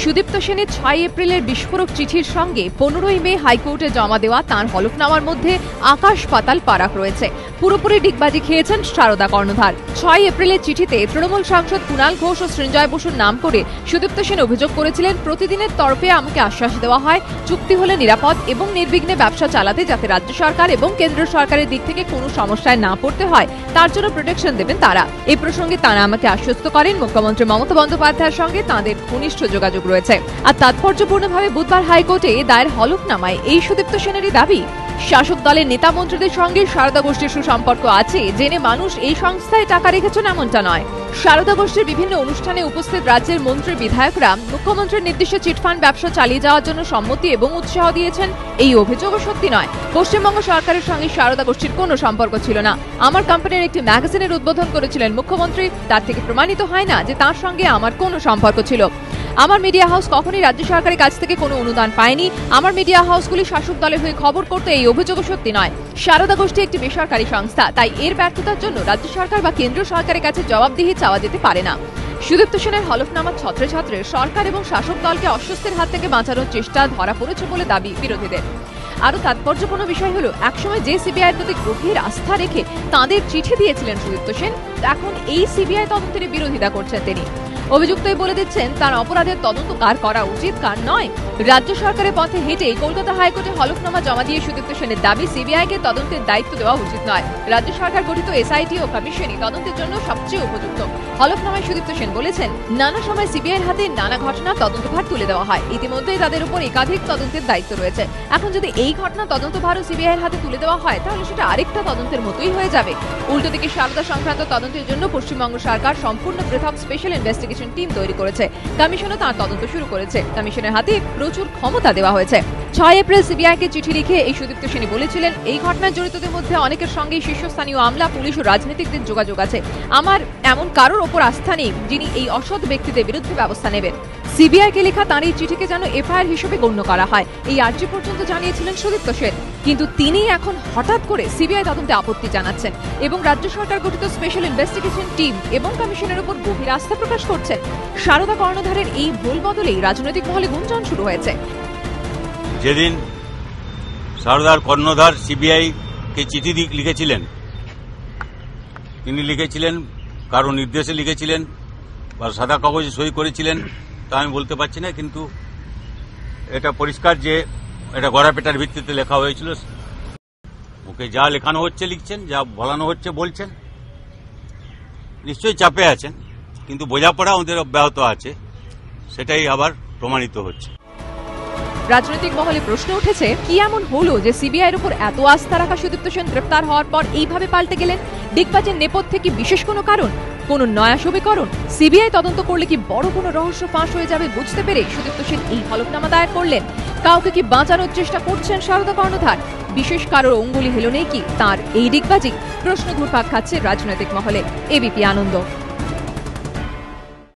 সুদীপ্ত সেনের ৬ এপ্রিলের বিস্ফোরক চিঠির সঙ্গে ১৫ই মে হাইকোর্টে জমা দেওয়া তাঁর হলফনামার মধ্যে আকাশ পাতাল ফারাক রয়েছে। পুরোপুরি ডিগবাজি খেয়েছেন সারদা কর্ণধার। ৬ এপ্রিলের চিঠিতে তৃণমূল সাংসদ কুণাল ঘোষ ও সৃঞ্জয় বসুর নাম করে সুদীপ্ত সেন অভিযোগ করেছিলেন, প্রতিদিনের তরফে আমাকে আশ্বাস দেওয়া হয় চুক্তি হলে নিরাপদ এবং নির্বিঘ্নে ব্যবসা চালাতে, যাতে রাজ্য সরকার এবং কেন্দ্র সরকারের দিক থেকে কোনো সমস্যায় না পড়তে হয় তার জন্য প্রোটেকশন দেবেন তারা। এই প্রসঙ্গে তারা আমাকে আশ্বস্ত করেন মুখ্যমন্ত্রী মমতা বন্দ্যোপাধ্যায়ের সঙ্গে তাঁদের ঘনিষ্ঠ যোগাযোগ রয়েছে। আর তাৎপর্যপূর্ণভাবে বুধবার হাইকোর্টে দায়ের হলফনামায় এই সুদীপ্ত সেনেরই দাবি, শাসক দলের নেতা মন্ত্রীদের সঙ্গে সারদা গোষ্ঠীর সুসম্পর্ক আছে জেনে মানুষ এই সংস্থায় টাকা রেখেছেন এমনটা নয়। সারদা গোষ্ঠীর বিভিন্ন অনুষ্ঠানে উপস্থিত রাজ্যের মন্ত্রী বিধায়করা মুখ্যমন্ত্রীর নির্দিষ্ট চিটফান্ড ব্যবসা চালিয়ে যাওয়ার জন্য সম্মতি এবং উৎসাহ দিয়েছেন, এই অভিযোগও সত্যি নয়। পশ্চিমবঙ্গ সরকারের সঙ্গে সারদা গোষ্ঠীর কোনো সম্পর্ক ছিল না। আমার কোম্পানির একটি ম্যাগাজিনের উদ্বোধন করেছিলেন মুখ্যমন্ত্রী, তার থেকে প্রমাণিত হয় না যে তার সঙ্গে আমার কোনো সম্পর্ক ছিল। আমার মিডিয়া হাউস কখনই রাজ্য সরকারের কাছ থেকে কোনো অনুদান পায়নি। আমার মিডিয়া হাউসগুলি শাসক দলের হয়ে খবর করতে, এই অভিযোগও সত্যি নয়। সারদা গোষ্ঠী একটি বেসরকারি সংস্থা, তাই এর ব্যর্থতার জন্য রাজ্য সরকার বা কেন্দ্র সরকারের কাছে জবাবদিহি চাওয়া যেতে পারে না। সুদীপ্ত সেনের হলফনামার ছত্রে ছত্রে সরকার এবং শাসক দলকে অস্বস্তির হাত থেকে বাঁচানোর চেষ্টা ধরা পড়েছে বলে দাবি বিরোধীদের। আরো তাৎপর্যপূর্ণ বিষয় হলো, একসময় যে সিবিআইয়ের প্রতি গভীর আস্থা রেখে তাঁদের চিঠি দিয়েছিলেন সুদীপ্ত সেন, এখন এই সিবিআই তদন্তের বিরোধিতা করছেন তিনি। অভিযুক্তই বলে দিচ্ছেন তার অপরাধের তদন্ত কার করা উচিত কার নয়। রাজ্য সরকারের পথে হেঁটে কলকাতা হাইকোর্টে হলফনামা জমা দিয়ে সুদীপ্ত সেনের দাবি, সিবিআইকে তদন্তের দায়িত্ব দেওয়া উচিত নয়। রাজ্য সরকার গঠিত এসআইটি ও কমিশনই তদন্তের জন্য সবচেয়ে উপযুক্ত। হলফনামায় সুদীপ্ত সেন বলেছেন, নানা সময় সিবিআইয়ের হাতে নানা ঘটনার তদন্তভার তুলে দেওয়া হয়, ইতিমধ্যেই তাদের উপর একাধিক তদন্তের দায়িত্ব রয়েছে। এখন যদি এই ঘটনা তদন্তভারও সিবিআইয়ের হাতে তুলে দেওয়া হয়, তাহলে সেটা আরেকটা তদন্তের মতোই হয়ে যাবে। উল্টো দিকে সারদা সংক্রান্ত তদন্তের জন্য পশ্চিমবঙ্গ সরকার সম্পূর্ণ পৃথক স্পেশাল ইনভেস্টিগেশন টিম তৈরি করেছে। কমিশনও তার তদন্ত শুরু করেছে। কমিশনের হাতে প্রচুর ক্ষমতা দেওয়া হয়েছে। ৬ এপ্রিল সিবিআইকে চিঠি লিখে এই সুদীপ্ত সেন বলেছিলেন, এই ঘটনায় জড়িতদের মধ্যে অনেকের সঙ্গে শীর্ষস্থানীয় আমলা, পুলিশ ও রাজনীতিকদের যোগাযোগ আছে। আমার এমন কারোর ওপর আস্থা নেই যিনি এই অসৎ ব্যক্তিদের বিরুদ্ধে ব্যবস্থা নেবেন। সিবিআইকে লেখা তাঁর এই চিঠিকে যেন এফআইআর হিসেবে গণ্য করা হয়, এই আর্জি পর্যন্ত জানিয়েছিলেন সুদীপ্ত সেন। কিন্তু তিনি এখন হঠাৎ করে সিবিআই তদন্তে আপত্তি জানাচ্ছেন এবং রাজ্য সরকার গঠিত স্পেশাল ইনভেস্টিগেশন টিম এবং কমিশনের উপর গভীর আস্থা প্রকাশ করছেন। সারদা কর্ণধারের এই ভুল বদলেই রাজনৈতিক মহলে গুঞ্জন শুরু হয়েছে। যেদিন সারদার কর্ণধার সিবিআই কে চিঠি লিখেছিলেন, তিনি লিখেছিলেন কারো নির্দেশে লিখেছিলেন বা সাদা কাগজে সই করেছিলেন তা আমি বলতে পারছি না, কিন্তু এটা পরিষ্কার যে এটা গড়াপেটার ভিত্তিতে লেখা হয়েছিল। ওকে যা লেখানো হচ্ছে লিখছেন, যা বলানো হচ্ছে বলছেন। নিশ্চয়ই চাপে আছেন, কিন্তু বোঝাপড়া ওদের অব্যাহত আছে, সেটাই আবার প্রমাণিত হচ্ছে। রাজনৈতিক মহলে প্রশ্ন উঠেছে, কি এমন হলো যে সিবিআইয়ের উপর এত আস্থা রাখা সুদীপ্ত সেন গ্রেফতার হওয়ার পর এইভাবে পাল্টে গেলেন? ডিগবাজের নেপথ্যে কি বিশেষ কোনো কারণ, কোনো নয়া সমীকরণ? সিবিআই তদন্ত করলে কি বড় কোনো রহস্য ফাঁস হয়ে যাবে বুঝতে পেরে সুদীপ্ত সেন এই হলফনামা দায়ের করলেন? কাউকে কি বাঁচানোর চেষ্টা করছেন সারদা কর্ণধার? বিশেষ কারোর অঙ্গুলি হেলনে কি তাঁর এই ডিগবাজি? প্রশ্ন ঘুরপাক খাচ্ছে রাজনৈতিক মহলে। এবিপি আনন্দ।